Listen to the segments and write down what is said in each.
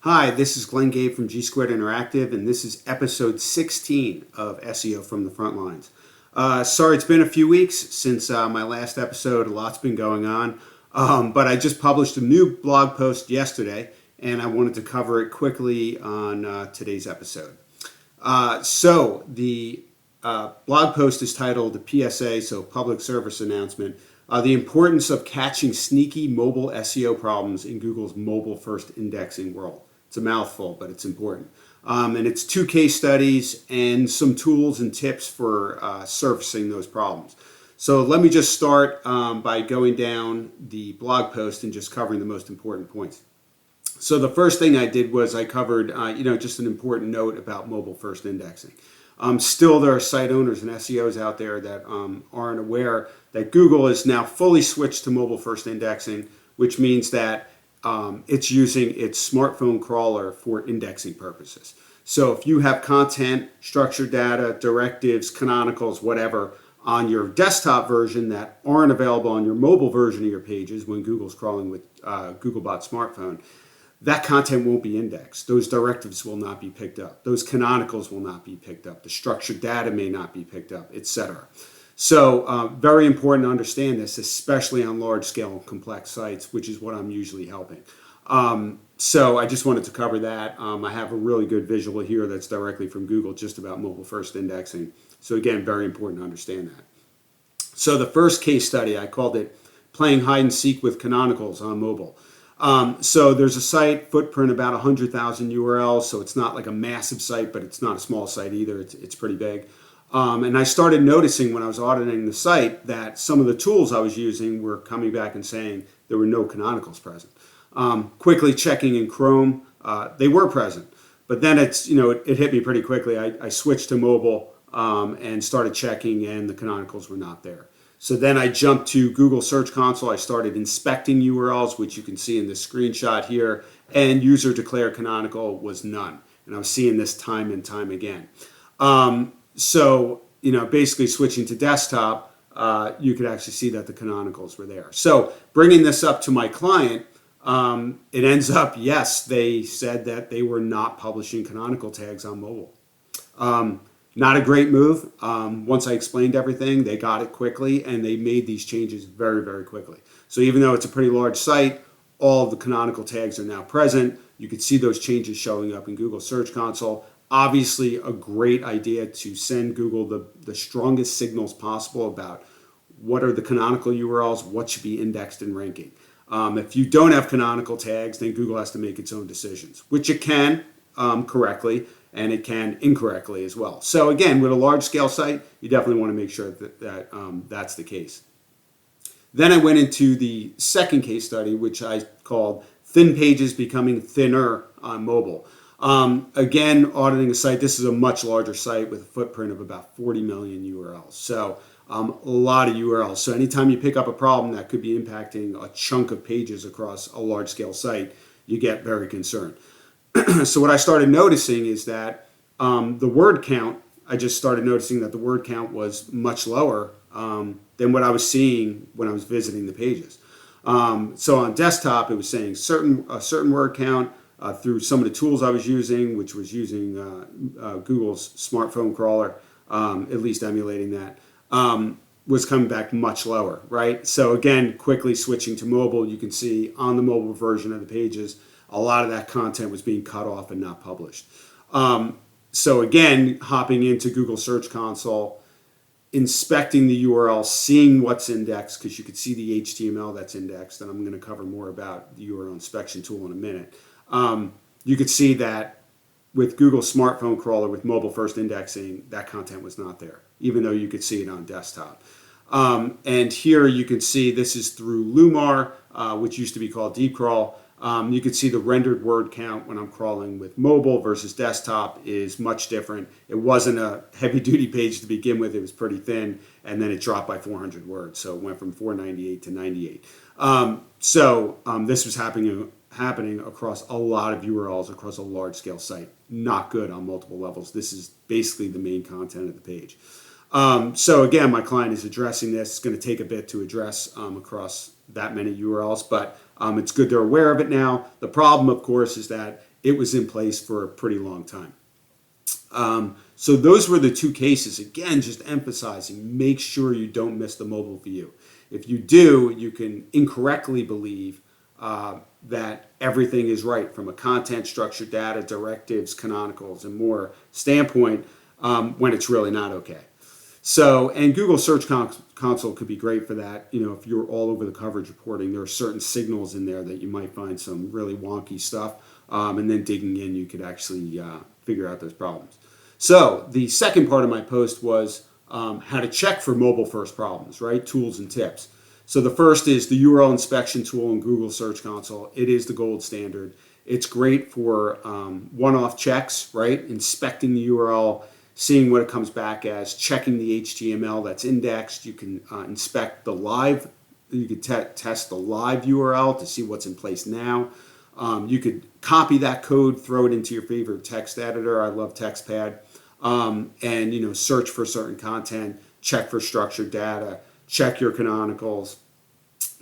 Hi, this is Glenn Gabe from G Squared Interactive, and this is episode 16 of SEO from the Front Lines. Sorry, it's been a few weeks since my last episode. A lot's been going on, but I just published a new blog post yesterday, and I wanted to cover it quickly on today's episode. So the blog post is titled the PSA, so Public Service Announcement, the importance of catching sneaky mobile SEO problems in Google's mobile-first indexing world. It's a mouthful, but it's important. And it's 2 case studies and some tools and tips for surfacing those problems. So let me just start by going down the blog post and just covering the most important points. So the first thing I did was I covered, just an important note about mobile-first indexing. Still, there are site owners and SEOs out there that aren't aware that Google is now fully switched to mobile-first indexing, which means that it's using its smartphone crawler for indexing purposes. So if you have content, structured data, directives, canonicals, whatever, on your desktop version that aren't available on your mobile version of your pages when Google's crawling with Googlebot-Smartphone, that content won't be indexed. Those directives will not be picked up. Those canonicals will not be picked up. The structured data may not be picked up, etc. So very important to understand this, especially on large-scale and complex sites, which is what I'm usually helping. So I just wanted to cover that. I have a really good visual here that's directly from Google just about mobile-first indexing. So again, very important to understand that. So the first case study, I called it Playing Hide and Seek with Canonicals on Mobile. So there's a site, footprint about 100,000 URLs, so it's not like a massive site, but it's not a small site either. It's pretty big. And I started noticing when I was auditing the site that some of the tools I was using were coming back and saying there were no canonicals present. Quickly checking in Chrome, they were present. But then it hit me pretty quickly. I switched to mobile and started checking, and the canonicals were not there. So then I jumped to Google Search Console. I started inspecting URLs, which you can see in this screenshot here, and user declared canonical was none. And I was seeing this time and time again. So, basically switching to desktop, you could actually see that the canonicals were there. So bringing this up to my client, it ends up, yes, they said that they were not publishing canonical tags on mobile. Not a great move. Once I explained everything, they got it quickly, and they made these changes very, very quickly. So even though it's a pretty large site, all of the canonical tags are now present. You can see those changes showing up in Google Search Console. Obviously, a great idea to send Google the strongest signals possible about what are the canonical URLs, what should be indexed and ranking. If you don't have canonical tags, then Google has to make its own decisions, which it can correctly, and it can incorrectly as well. So again, with a large-scale site, you definitely want to make sure that that's the case. Then I went into the second case study, which I called Thin Pages Becoming Thinner on Mobile. Again, auditing a site, this is a much larger site with a footprint of about 40 million URLs. So a lot of URLs. So anytime you pick up a problem that could be impacting a chunk of pages across a large-scale site, you get very concerned. So what I started noticing is that the word count, I just started noticing that the word count was much lower than what I was seeing when I was visiting the pages. So on desktop, it was saying a certain word count. Through some of the tools I was using, which was using Google's smartphone crawler, at least emulating that, was coming back much lower, right? So again, quickly switching to mobile, you can see on the mobile version of the pages, a lot of that content was being cut off and not published. So again, hopping into Google Search Console, inspecting the URL, seeing what's indexed, because you could see the HTML that's indexed, and I'm going to cover more about the URL inspection tool in a minute. You could see that with Google Smartphone Crawler with mobile-first indexing, that content was not there, even though you could see it on desktop. And here you can see this is through Lumar, which used to be called Deep Crawl. You can see the rendered word count when I'm crawling with mobile versus desktop is much different. It wasn't a heavy-duty page to begin with. It was pretty thin, and then it dropped by 400 words. So it went from 498 to 98. This was happening across a lot of URLs across a large-scale site. Not good on multiple levels. This is basically the main content of the page. So again, my client is addressing this. It's going to take a bit to address across that many URLs, but it's good they're aware of it now. The problem, of course, is that it was in place for a pretty long time. So those were the two cases. Again, just emphasizing, make sure you don't miss the mobile view. If you do, you can incorrectly believe that everything is right from a content, structured data, directives, canonicals, and more standpoint when it's really not okay. So, and Google Search Console could be great for that. You know, if you're all over the coverage reporting, there are certain signals in there that you might find some really wonky stuff. And then digging in, you could actually figure out those problems. So the second part of my post was how to check for mobile first problems, right? Tools and tips. So the first is the URL inspection tool in Google Search Console. It is the gold standard. It's great for one-off checks, right? Inspecting the URL, seeing what it comes back as, checking the HTML that's indexed. You can inspect the live, you could test the live URL to see what's in place now. You could copy that code, throw it into your favorite text editor. I love TextPad. And, you know, search for certain content, check for structured data, check your canonicals,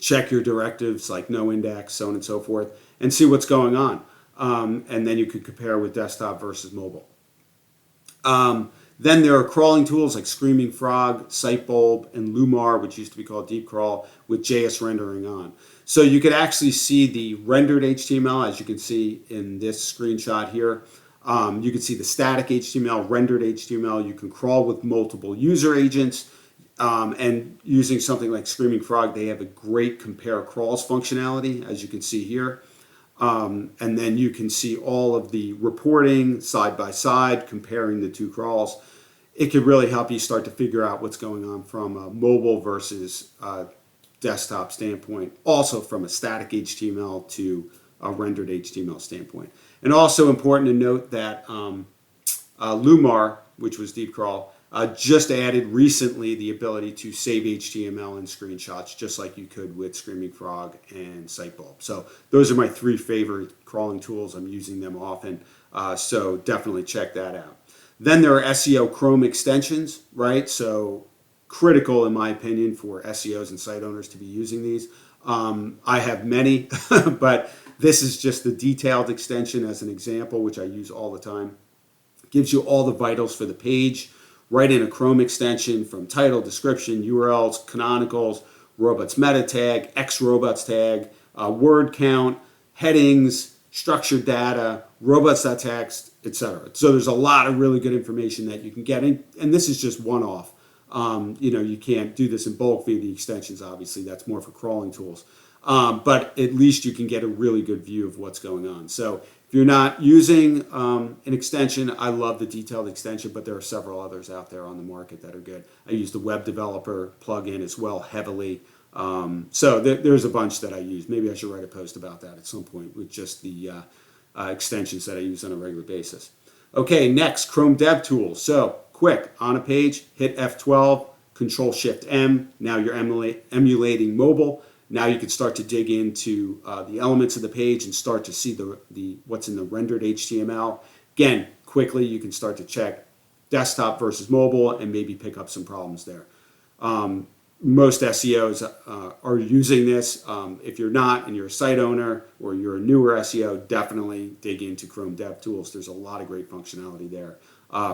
check your directives like no index, so on and so forth, and see what's going on. And then you could compare with desktop versus mobile. Then there are crawling tools like Screaming Frog, Sitebulb, and Lumar, which used to be called Deep Crawl, with JS rendering on. So you could actually see the rendered HTML, as you can see in this screenshot here. You can see the static HTML, rendered HTML. You can crawl with multiple user agents. And using something like Screaming Frog, they have a great compare crawls functionality, as you can see here. And then you can see all of the reporting side by side, comparing the two crawls. It could really help you start to figure out what's going on from a mobile versus desktop standpoint, also from a static HTML to a rendered HTML standpoint. And also important to note that Lumar, which was Deep Crawl, just added recently the ability to save HTML in screenshots, just like you could with Screaming Frog and Sitebulb. So those are my three favorite crawling tools. I'm using them often, so definitely check that out. Then there are SEO Chrome extensions, right? So critical, in my opinion, for SEOs and site owners to be using these. I have many, but this is just the detailed extension as an example, which I use all the time. It gives you all the vitals for the page, right in a Chrome extension, from title, description, URLs, canonicals, robots meta tag, X-robots tag, word count, headings, structured data, robots.txt, etc. So there's a lot of really good information that you can get, and this is just one-off. You know, you can't do this in bulk via the extensions, obviously. That's more for crawling tools. But at least you can get a really good view of what's going on. So if you're not using an extension, I love the detailed extension, but there are several others out there on the market that are good. I use the web developer plugin as well heavily. So there's a bunch that I use. Maybe I should write a post about that at some point with just the extensions that I use on a regular basis. Okay, next, Chrome Dev Tools. So quick, on a page, hit F12, Control-Shift-M. Now you're emulating mobile. Now you can start to dig into the elements of the page and start to see the what's in the rendered HTML. Again, quickly you can start to check desktop versus mobile and maybe pick up some problems there. Most SEOs are using this. If you're not and you're a site owner or you're a newer SEO, definitely dig into Chrome DevTools. There's a lot of great functionality there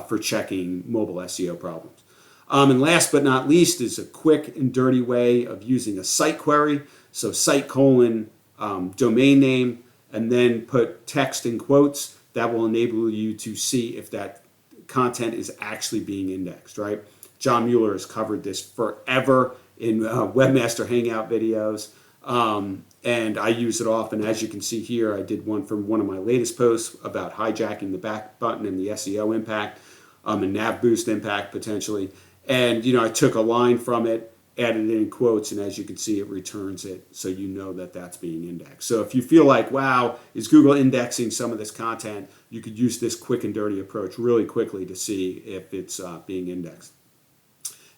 for checking mobile SEO problems. And last but not least is a quick and dirty way of using a site query. So site : domain name, and then put text in quotes. That will enable you to see if that content is actually being indexed, right? John Mueller has covered this forever in Webmaster Hangout videos, and I use it often. As you can see here, I did one from one of my latest posts about hijacking the back button and the SEO impact, and nav boost impact potentially. And, you know, I took a line from it, added it in quotes, and as you can see, it returns it, so you know that that's being indexed. So if you feel like, wow, is Google indexing some of this content, you could use this quick and dirty approach really quickly to see if it's being indexed.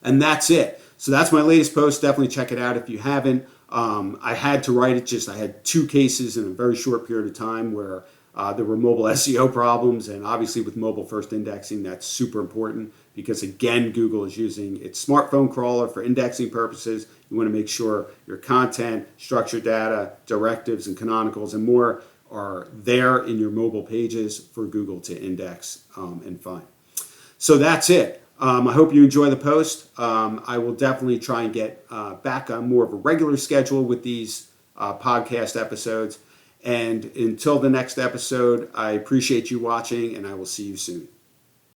And that's it. So that's my latest post. Definitely check it out if you haven't. I had to write it I had two cases in a very short period of time where there were mobile SEO problems, and obviously with mobile first indexing, that's super important because, again, Google is using its smartphone crawler for indexing purposes. You want to make sure your content, structured data, directives, and canonicals, and more are there in your mobile pages for Google to index and find. So that's it. I hope you enjoy the post. I will definitely try and get back on more of a regular schedule with these podcast episodes. And until the next episode, I appreciate you watching, and I will see you soon.